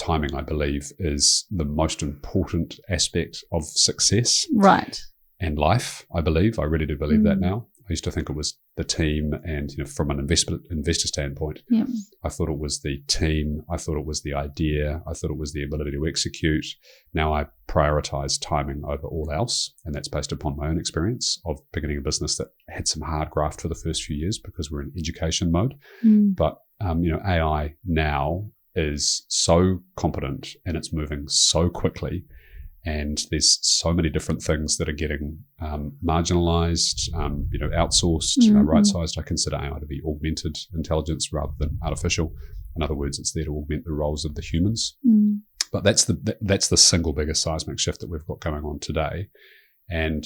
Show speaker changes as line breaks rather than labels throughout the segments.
timing, I believe, is the most important aspect of success.
Right.
And life, I believe. I really do believe that now. I used to think it was the team, and from an investor standpoint, I thought it was the team. I thought it was the idea. I thought it was the ability to execute. Now I prioritize timing over all else, and that's based upon my own experience of beginning a business that had some hard graft for the first few years because we're in education mode. But AI now is so competent and it's moving so quickly. And there's so many different things that are getting marginalized, outsourced, right-sized. I consider AI to be augmented intelligence rather than artificial. In other words, it's there to augment the roles of the humans. But that's the single biggest seismic shift that we've got going on today. And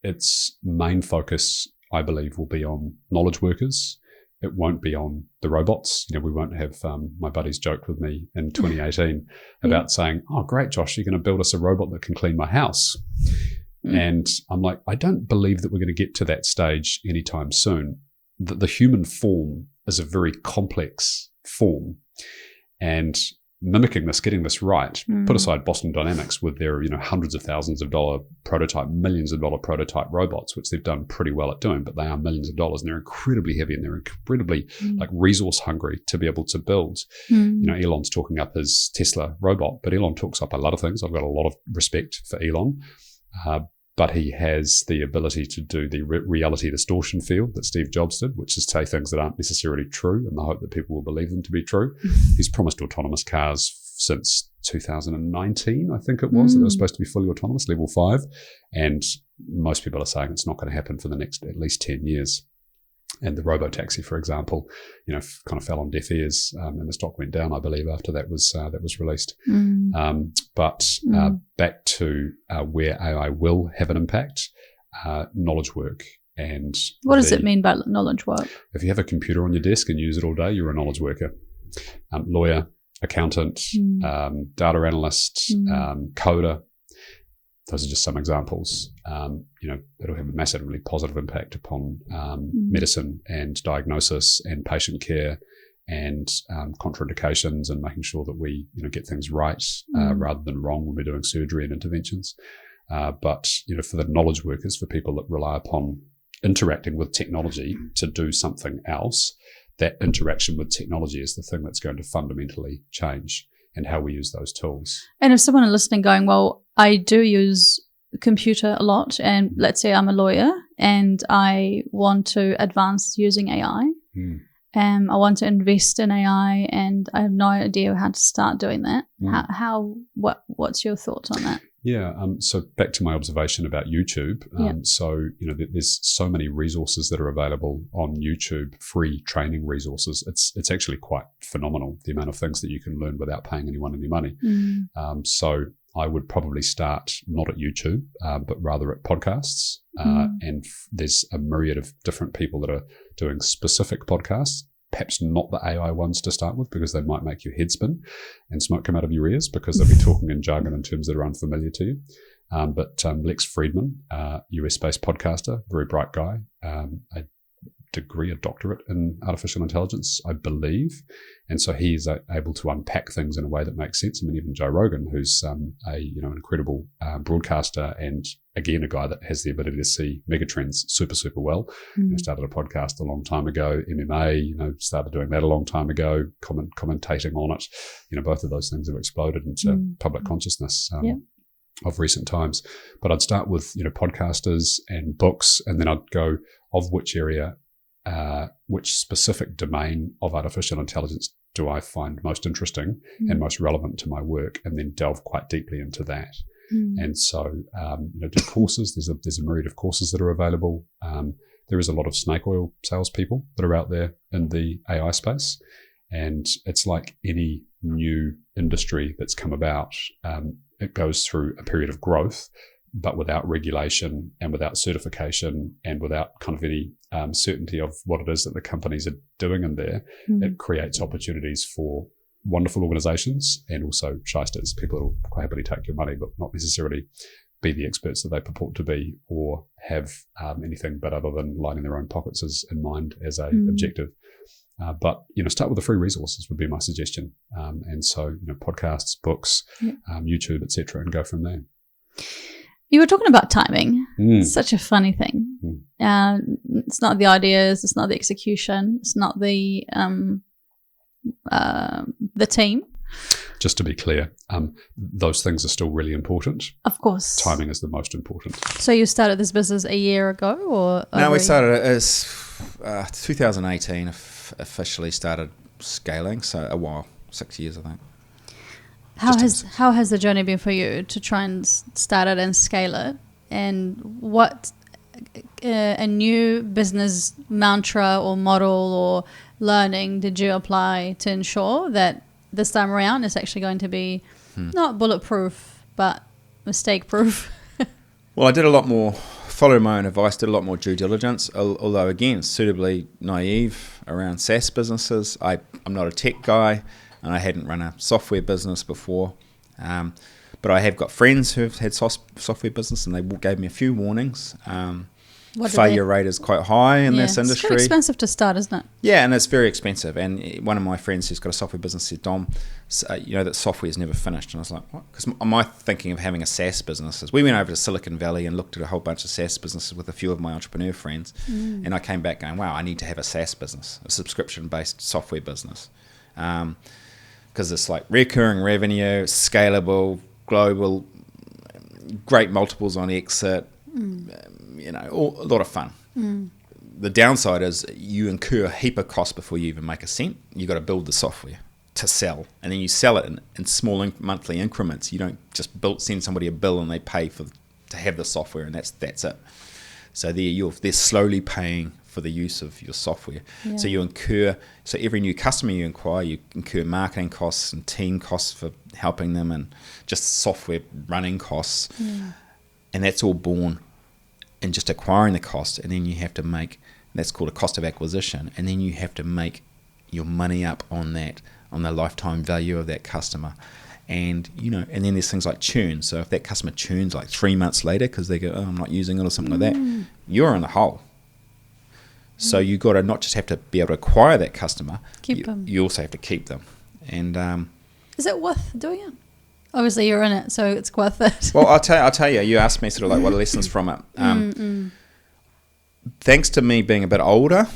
its main focus, I believe, will be on knowledge workers. It won't be on the robots. We won't have, my buddies joked with me in 2018 about saying, oh, great, Josh, you're going to build us a robot that can clean my house. And I'm like, I don't believe that we're going to get to that stage anytime soon. The human form is a very complex form. And mimicking this, getting this right, put aside Boston Dynamics with their, hundreds of thousands of dollar prototype, millions of dollar prototype robots, which they've done pretty well at doing, but they are millions of dollars and they're incredibly heavy and they're incredibly resource hungry to be able to build. Elon's talking up his Tesla robot, but Elon talks up a lot of things. I've got a lot of respect for Elon. But he has the ability to do the reality distortion field that Steve Jobs did, which is say things that aren't necessarily true in the hope that people will believe them to be true. He's promised autonomous cars since 2019, I think it was, that they were supposed to be fully autonomous, level 5. And most people are saying it's not going to happen for the next at least 10 years. And the robotaxi, for example, kind of fell on deaf ears, and the stock went down, I believe, after that was released. But back to where AI will have an impact, knowledge work. And
what does it mean by knowledge work?
If you have a computer on your desk and use it all day, you're a knowledge worker. Lawyer, accountant, data analyst, coder. Those are just some examples. It'll have a massively positive impact upon medicine and diagnosis and patient care and contraindications and making sure that we get things right rather than wrong when we're doing surgery and interventions. But for the knowledge workers, for people that rely upon interacting with technology to do something else, that interaction with technology is the thing that's going to fundamentally change and how we use those tools.
And if someone is listening going, well, I do use a computer a lot, and let's say I'm a lawyer and I want to advance using AI, I want to invest in AI and I have no idea how to start doing that. What's your thoughts on that?
Yeah. So back to my observation about YouTube. So, there's so many resources that are available on YouTube, free training resources. It's actually quite phenomenal, the amount of things that you can learn without paying anyone any money. So I would probably start not at YouTube, but rather at podcasts. And there's a myriad of different people that are doing specific podcasts. Perhaps not the AI ones to start with, because they might make your head spin and smoke come out of your ears because they'll be talking in jargon in terms that are unfamiliar to you. But Lex Friedman, US-based podcaster, very bright guy, a doctorate in artificial intelligence, I believe. And so he's able to unpack things in a way that makes sense. I mean, even Joe Rogan, who's an incredible broadcaster and, again, a guy that has the ability to see megatrends super, super well. Started a podcast a long time ago, MMA, started doing that a long time ago, commentating on it. Both of those things have exploded into public consciousness of recent times. But I'd start with, podcasters and books, and then I'd go of which area, which specific domain of artificial intelligence do I find most interesting and most relevant to my work, and then delve quite deeply into that. And so, do courses. There's a myriad of courses that are available. There is a lot of snake oil salespeople that are out there in the AI space. And it's like any new industry that's come about. It goes through a period of growth, but without regulation and without certification and without kind of any certainty of what it is that the companies are doing in there. It creates opportunities for wonderful organizations and also shysters, people who will quite happily take your money but not necessarily be the experts that they purport to be or have anything but other than lining their own pockets in mind as a objective. But, start with the free resources would be my suggestion. And so, podcasts, books, YouTube, etc., and go from there.
You were talking about timing. It's such a funny thing. It's not the ideas, it's not the execution, it's not the team.
Just to be clear, those things are still really important.
Of course.
Timing is the most important.
So you started this business a year ago, or?
No, we started it as 2018. Officially started scaling. So a while, 6 years, I think.
How has the journey been for you to try and start it and scale it? And what a new business mantra or model or learning did you apply to ensure that this time around it's actually going to be not bulletproof but mistake proof?
Well, I did a lot more, followed my own advice, did a lot more due diligence, although again, suitably naive around SaaS businesses. I'm not a tech guy, and I hadn't run a software business before. But I have got friends who have had software business, and they gave me a few warnings. Failure rate is quite high in this industry.
It's quite expensive to start, isn't it?
Yeah, and it's very expensive. And one of my friends who's got a software business said, Dom, that software is never finished. And I was like, what? Because my thinking of having a SaaS business is we went over to Silicon Valley and looked at a whole bunch of SaaS businesses with a few of my entrepreneur friends. And I came back going, wow, I need to have a SaaS business, a subscription-based software business. Because it's like recurring revenue, scalable, global, great multiples on exit, a lot of fun. The downside is you incur a heap of cost before you even make a cent. You've got to build the software to sell, and then you sell it in small monthly increments. You don't just send somebody a bill and they pay to have the software, and that's it. So they're slowly paying for the use of your software. Yeah. So every new customer you acquire, you incur marketing costs and team costs for helping them, and just software running costs. Yeah. And that's all borne in just acquiring the cost, and then you have to make, that's called a cost of acquisition, and then you have to make your money up on that, on the lifetime value of that customer. And and then there's things like churn. So if that customer churns like 3 months later because they go, I'm not using it or something like that, you're in the hole. So you got to not just have to be able to acquire that customer,
keep them.
You also have to keep them. And
is it worth doing it? Obviously, you're in it, so it's worth it.
Well, I'll tell you. You asked me sort of like what are lessons from it. Thanks to me being a bit older,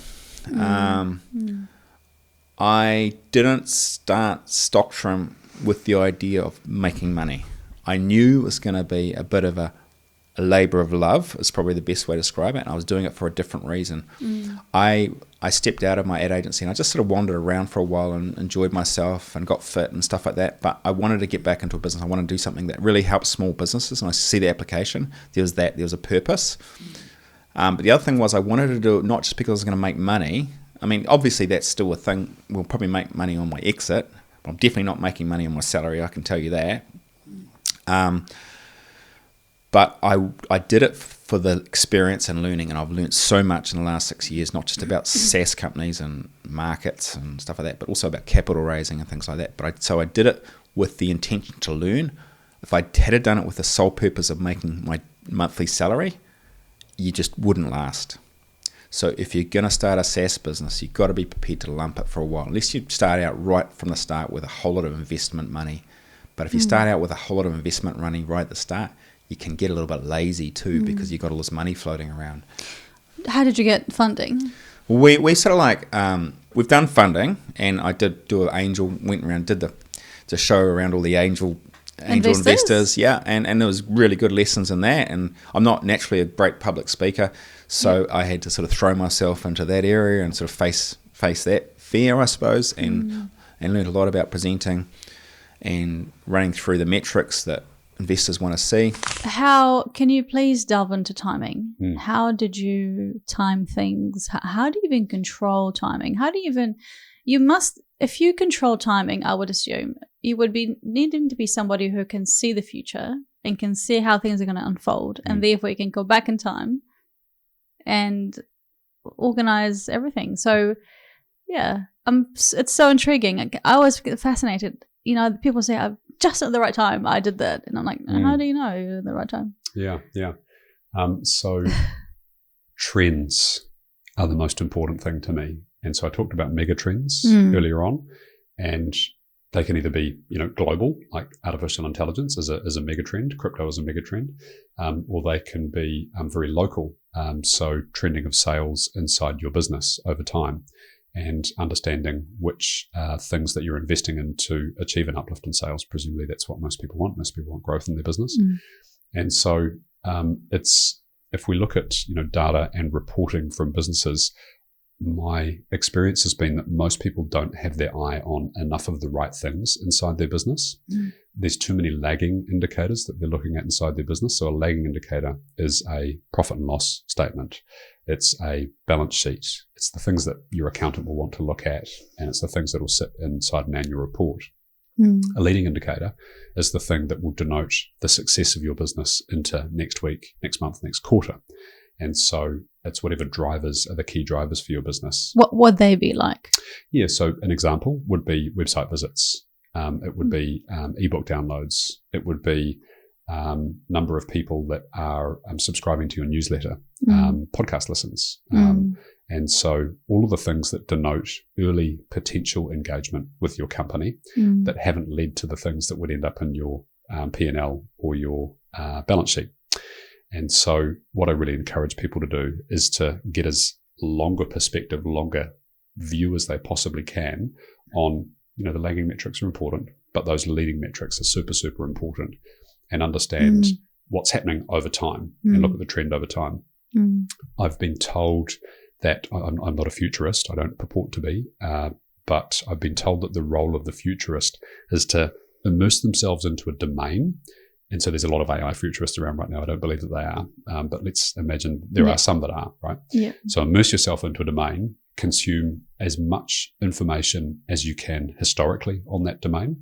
I didn't start Stocktrum with the idea of making money. I knew it was going to be a bit of a labour of love, is probably the best way to describe it, and I was doing it for a different reason. I stepped out of my ad agency and I just sort of wandered around for a while and enjoyed myself and got fit and stuff like that, but I wanted to get back into a business. I wanted to do something that really helps small businesses, and I see the application. There was a purpose. But the other thing was I wanted to do it not just because I was going to make money. I mean, obviously that's still a thing. We'll probably make money on my exit. I'm definitely not making money on my salary, I can tell you that. But I did it for the experience and learning, and I've learned so much in the last 6 years, not just about SaaS companies and markets and stuff like that, but also about capital raising and things like that. So I did it with the intention to learn. If I had done it with the sole purpose of making my monthly salary, you just wouldn't last. So if you're going to start a SaaS business, you've got to be prepared to lump it for a while, unless you start out right from the start with a whole lot of investment money. But if you start out with a whole lot of investment money right at the start, you can get a little bit lazy too, because you've got all this money floating around.
How did you get funding?
We sort of like, we've done funding, and I did do went around, did the show around all the angel investors. Yeah, and there was really good lessons in that, and I'm not naturally a great public speaker, so I had to sort of throw myself into that area and sort of face that fear, I suppose, and learned a lot about presenting and running through the metrics that investors want to see. How
can you please delve into timing? How did you time things? How do you even control timing? If you control timing, I would assume you would be needing to be somebody who can see the future and can see how things are going to unfold, and therefore you can go back in time and organize everything. So yeah, it's so intriguing. I always get fascinated. People say, just at the right time I did that, and I'm like, how do you know you're at the right time? Yeah.
So trends are the most important thing to me, And so I talked about megatrends earlier on, and they can either be, global, like artificial intelligence is a megatrend, crypto is a megatrend, or they can be very local. So trending of sales inside your business over time, and understanding which things that you're investing in to achieve an uplift in sales. Presumably that's what most people want. Most people want growth in their business. And so if we look at, data and reporting from businesses, my experience has been that most people don't have their eye on enough of the right things inside their business. There's too many lagging indicators that they're looking at inside their business. So a lagging indicator is a profit and loss statement. It's a balance sheet. It's the things that your accountant will want to look at, and it's the things that will sit inside an annual report. A leading indicator is the thing that will denote the success of your business into next week, next month, next quarter. And so it's whatever drivers are the key drivers for your business.
What would they be like?
Yeah, so an example would be website visits. It would be ebook downloads. It would be number of people that are subscribing to your newsletter, podcast listens. And so all of the things that denote early potential engagement with your company that haven't led to the things that would end up in your P&L or your balance sheet. And so what I really encourage people to do is to get as longer perspective, longer view as they possibly can on, the lagging metrics are important, but those leading metrics are super, super important, and understand what's happening over time and look at the trend over time. I've been told that I'm not a futurist. I don't purport to be, but I've been told that the role of the futurist is to immerse themselves into a domain. And so there's a lot of AI futurists around right now. I don't believe that they are, but let's imagine there are some that are, right? So immerse yourself into a domain, consume as much information as you can historically on that domain.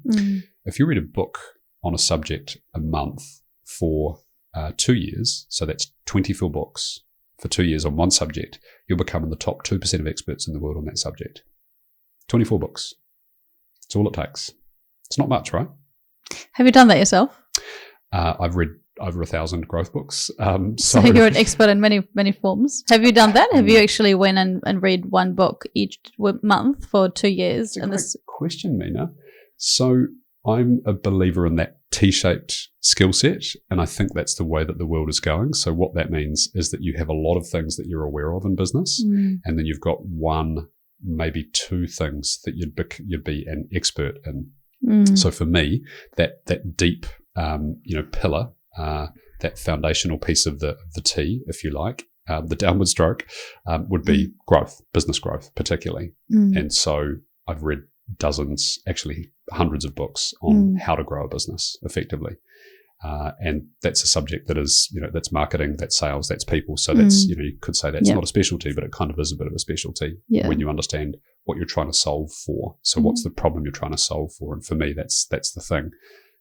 If you read a book on a subject a month for 2 years, so that's 24 books for 2 years on one subject, you'll become in the top 2% of experts in the world on that subject. 24 books. That's all it takes. It's not much, right?
Have you done that yourself?
I've read over 1,000 growth books.
So you're an expert in many forms. Have you done that? Have you actually went and read one book each month for 2 years?
That's a great question, Mina. So I'm a believer in that T-shaped skill set, and I think that's the way that the world is going. So what that means is that you have a lot of things that you're aware of in business, and then you've got one, maybe two things that you'd be an expert in. So for me, that deep pillar, that foundational piece of the T, if you like, the downward stroke, would be growth, business growth particularly. And so I've read dozens, actually hundreds of books on how to grow a business effectively. And that's a subject that is, that's marketing, that's sales, that's people. So that's, you could say that's not a specialty, but it kind of is a bit of a specialty when you understand what you're trying to solve for. So what's the problem you're trying to solve for? And for me, that's the thing,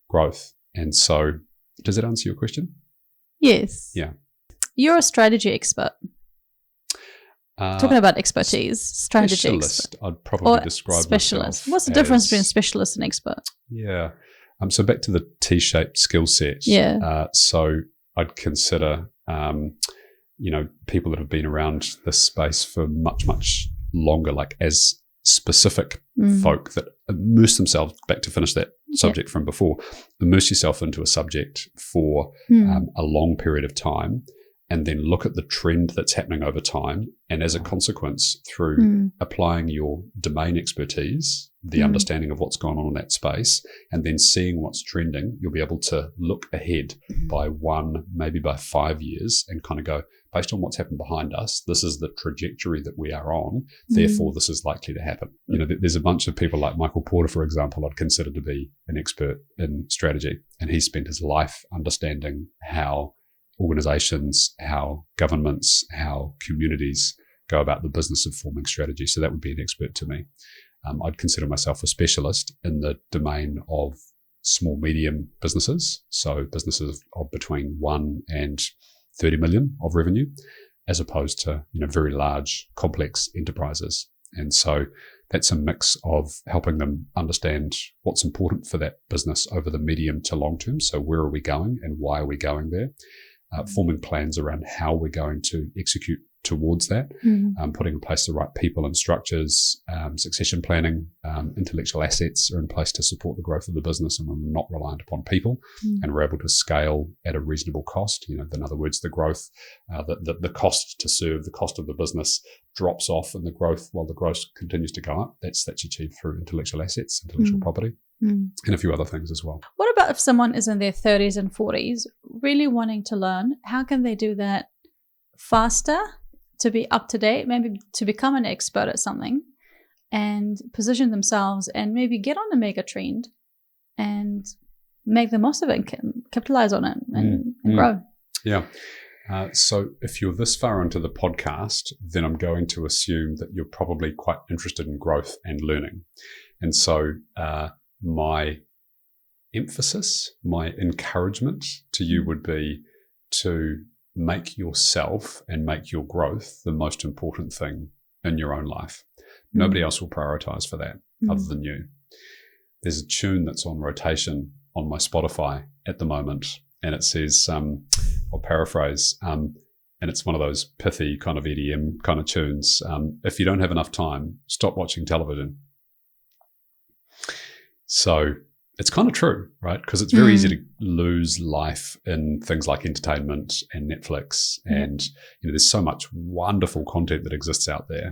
growth. And so does that answer your question?
Yes.
Yeah.
You're a strategy expert. Talking about expertise, strategy
specialist, expert. I'd probably describe
specialist.
myself.
What's the difference between specialist and expert?
Yeah. So back to the T-shaped skill set.
Yeah.
So I'd consider, people that have been around this space for much, much longer, like as specific folk that immerse themselves, back to finish that subject from before, immerse yourself into a subject for a long period of time, and then look at the trend that's happening over time. And as a consequence, through applying your domain expertise, the understanding of what's going on in that space, and then seeing what's trending, you'll be able to look ahead by 1, maybe by 5 years, and kind of go, based on what's happened behind us, this is the trajectory that we are on. Therefore, this is likely to happen. There's a bunch of people like Michael Porter, for example, I'd consider to be an expert in strategy. And he spent his life understanding how organizations, how governments, how communities go about the business of forming strategy. So that would be an expert to me. I'd consider myself a specialist in the domain of small, medium businesses. So businesses of between 1 and 30 million of revenue, as opposed to, very large, complex enterprises. And so that's a mix of helping them understand what's important for that business over the medium to long term. So where are we going and why are we going there? Forming plans around how we're going to execute towards that, putting in place the right people and structures, succession planning, intellectual assets are in place to support the growth of the business, and we're not reliant upon people, and we're able to scale at a reasonable cost. In other words, the growth, the cost to serve, the cost of the business drops off, and the growth continues to go up. That's achieved through intellectual assets, intellectual property, and a few other things as well.
What about if someone is in their 30s and 40s, really wanting to learn? How can they do that faster, to be up to date, maybe to become an expert at something, and position themselves and maybe get on a mega trend and make the most of it and capitalize on it and grow?
Yeah. So if you're this far into the podcast, then I'm going to assume that you're probably quite interested in growth and learning. And so my emphasis, my encouragement to you would be to make yourself and make your growth the most important thing in your own life. Nobody else will prioritize for that other than you. There's a tune that's on rotation on my Spotify at the moment, and it says, I'll paraphrase, and it's one of those pithy kind of EDM kind of tunes. If you don't have enough time, stop watching television. So it's kind of true, right? Because it's very easy to lose life in things like entertainment and Netflix, and there's so much wonderful content that exists out there.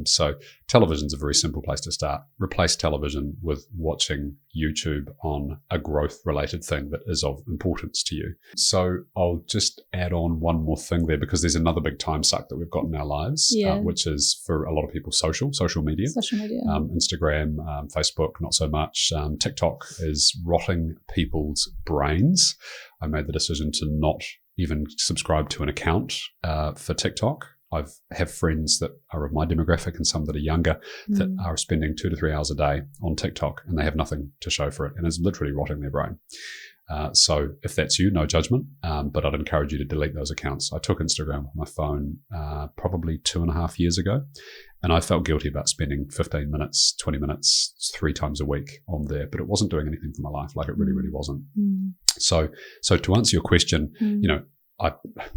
So television's a very simple place to start. Replace television with watching YouTube on a growth-related thing that is of importance to you. So I'll just add on one more thing there, because there's another big time suck that we've got in our lives, which is, for a lot of people, social media. Instagram, Facebook, not so much. TikTok is rotting people's brains. I made the decision to not even subscribe to an account for TikTok. I have friends that are of my demographic and some that are younger that are spending 2 to 3 hours a day on TikTok, and they have nothing to show for it, and it's literally rotting their brain. So if that's you, no judgment, but I'd encourage you to delete those accounts. I took Instagram with my phone probably 2.5 years ago, and I felt guilty about spending 15 minutes, 20 minutes, 3 times a week on there, but it wasn't doing anything for my life. Like, it really, really wasn't. So to answer your question, I,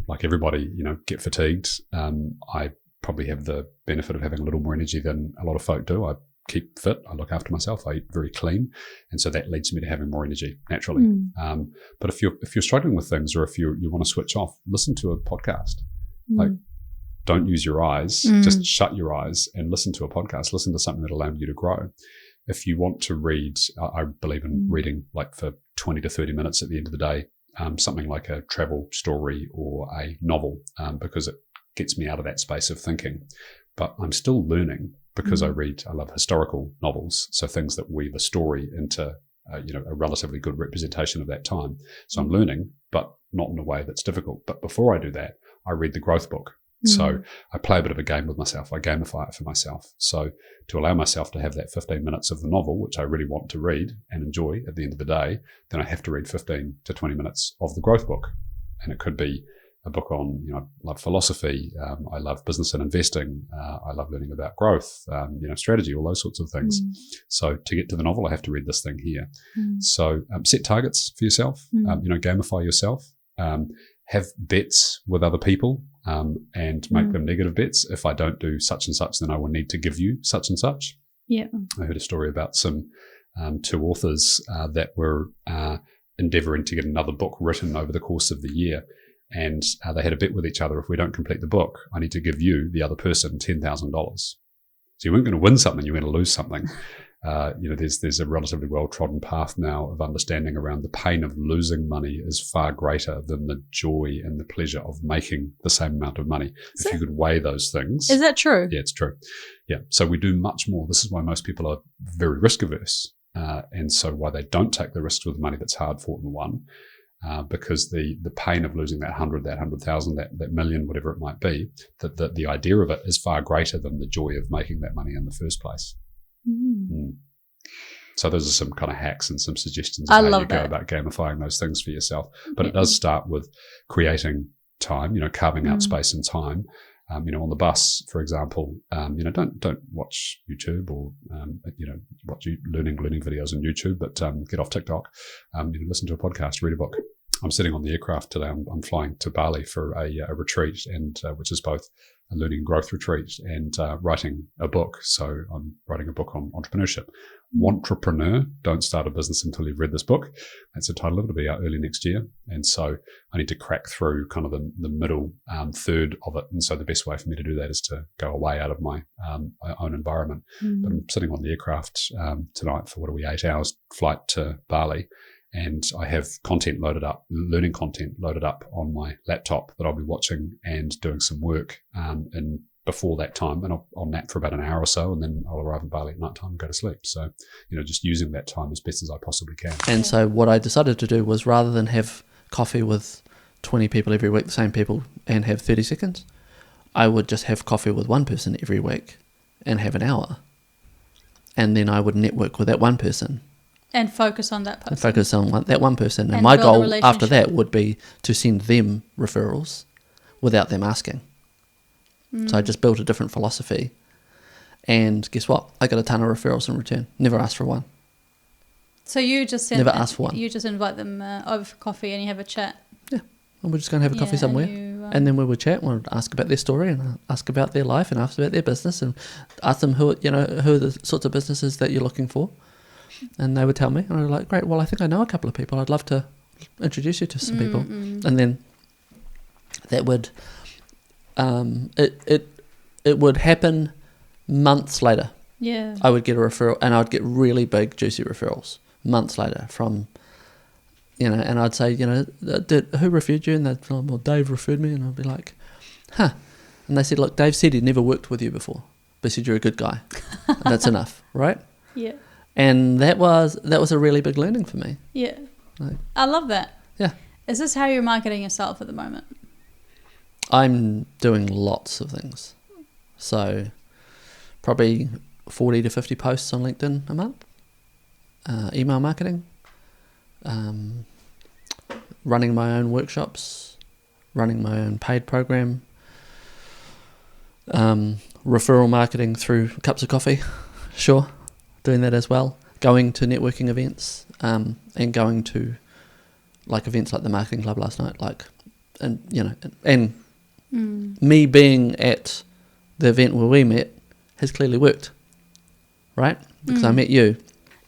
like everybody, get fatigued. I probably have the benefit of having a little more energy than a lot of folk do. I keep fit. I look after myself. I eat very clean, and so that leads me to having more energy naturally. But if you're struggling with things, or if you want to switch off, listen to a podcast. Like, don't use your eyes. Just shut your eyes and listen to a podcast. Listen to something that'll allow you to grow. If you want to read, I believe in reading, like, for 20 to 30 minutes at the end of the day. Something like a travel story or a novel, because it gets me out of that space of thinking. But I'm still learning, because I love historical novels, so things that weave a story into a relatively good representation of that time. So I'm learning, but not in a way that's difficult. But before I do that, I read the growth book. So I play a bit of a game with myself. I gamify it for myself. So to allow myself to have that 15 minutes of the novel, which I really want to read and enjoy at the end of the day, then I have to read 15 to 20 minutes of the growth book. And it could be a book on, I love philosophy. I love business and investing. I love learning about growth, strategy, all those sorts of things. So to get to the novel, I have to read this thing here. So set targets for yourself, gamify yourself, have bets with other people, and make them negative bets. If I don't do such and such, then I will need to give you such and such. I heard a story about some 2 authors that were endeavouring to get another book written over the course of the year. And they had a bet with each other: if we don't complete the book, I need to give you, the other person, $10,000. So you weren't going to win something, you were going to lose something. There's a relatively well-trodden path now of understanding around the pain of losing money is far greater than the joy and the pleasure of making the same amount of money. If you could weigh those things.
Is that true?
Yeah, it's true. Yeah. So we do much more. This is why most people are very risk averse. And so why they don't take the risks with money that's hard fought and won. Because the pain of losing that 100, that 100,000, that million, whatever it might be, that the idea of it is far greater than the joy of making that money in the first place. So those are some kind of hacks and some suggestions of how you go about gamifying those things for yourself. But it does start with creating time, carving out space and time. On the bus, for example, don't watch YouTube or, watch learning videos on YouTube, but get off TikTok, listen to a podcast, read a book. I'm sitting on the aircraft today. I'm flying to Bali for a retreat, and which is both a learning and growth retreat and writing a book. So I'm writing a book on entrepreneurship. Wantrepreneur, don't start a business until you've read this book. That's the title of it. It'll be out early next year. And so I need to crack through kind of the middle third of it. And so the best way for me to do that is to go away out of my own environment. But I'm sitting on the aircraft tonight for 8 hours flight to Bali. And I have content loaded up, learning content loaded up on my laptop that I'll be watching and doing some work in before that time. And I'll nap for about an hour or so, and then I'll arrive in Bali at night time and go to sleep. So, just using that time as best as I possibly can.
And so what I decided to do was, rather than have coffee with 20 people every week, the same people, and have 30 seconds, I would just have coffee with one person every week and have an hour. And then I would network with that one person.
And focus on that person.
Focus on that one person. And my goal after that would be to send them referrals without them asking. So I just built a different philosophy. And guess what? I got a ton of referrals in return. Never asked for one.
So you just
never asked for one.
You just invite them over for coffee and you have a chat.
Yeah. And we're just going to have a coffee somewhere. And then we would chat. We would ask about their story and ask about their life and ask about their business and ask them who are the sorts of businesses that you're looking for. And they would tell me, and I was like, great, well, I think I know a couple of people. I'd love to introduce you to some people. And then that would, it would happen months later.
Yeah.
I would get a referral, and I'd get really big, juicy referrals months later from, and I'd say, who referred you? And they'd say, well, Dave referred me. And I'd be like, huh. And they said, look, Dave said he'd never worked with you before, but he said you're a good guy. And that's enough, right?
Yeah.
And that was a really big learning for me.
Yeah. I love that.
Yeah.
Is this how you're marketing yourself at the moment?
I'm doing lots of things. So probably 40 to 50 posts on LinkedIn a month. Email marketing. Running my own workshops. Running my own paid program. Referral marketing through cups of coffee. Sure. Doing that as well, going to networking events, and going to events like the Marketing Club last night, me being at the event where we met has clearly worked, right? Because I met you.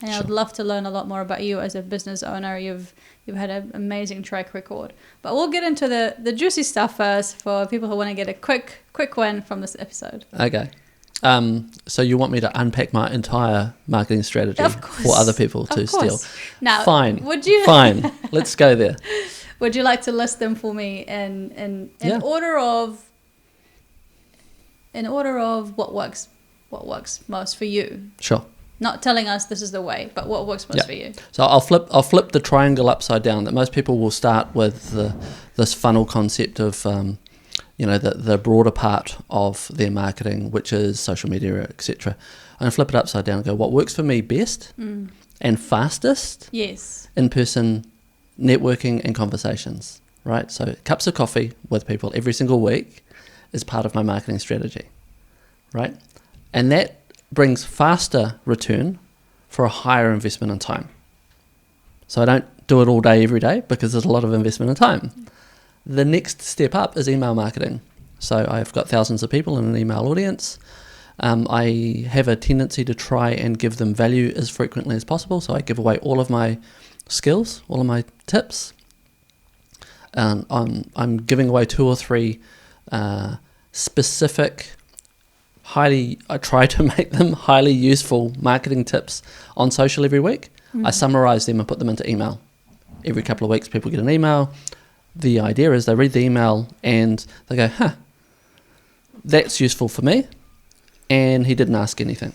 And I'd love to learn a lot more about you as a business owner. You've had an amazing track record, but we'll get into the juicy stuff first for people who want to get a quick win from this episode.
Okay. So you want me to unpack my entire marketing strategy for other people to steal?
Now,
fine.
Would you?
Fine. Let's go there.
Would you like to list them for me in order of what works most for you?
Sure.
Not telling us this is the way, but what works most for you.
So I'll flip the triangle upside down. That most people will start with this funnel concept of the broader part of their marketing, which is social media, etc. I'm going to flip it upside down and go, what works for me best and fastest?
Yes.
In-person networking and conversations, right? So cups of coffee with people every single week is part of my marketing strategy, right? And that brings faster return for a higher investment in time. So I don't do it all day, every day, because there's a lot of investment in time. The next step up is email marketing. So I've got thousands of people in an email audience. I have a tendency to try and give them value as frequently as possible. So I give away all of my skills, all of my tips. I'm giving away 2 or 3 specific, I try to make them highly useful marketing tips on social every week. I summarize them and put them into email. Every couple of weeks, people get an email. The idea is they read the email and they go, that's useful for me. And he didn't ask anything.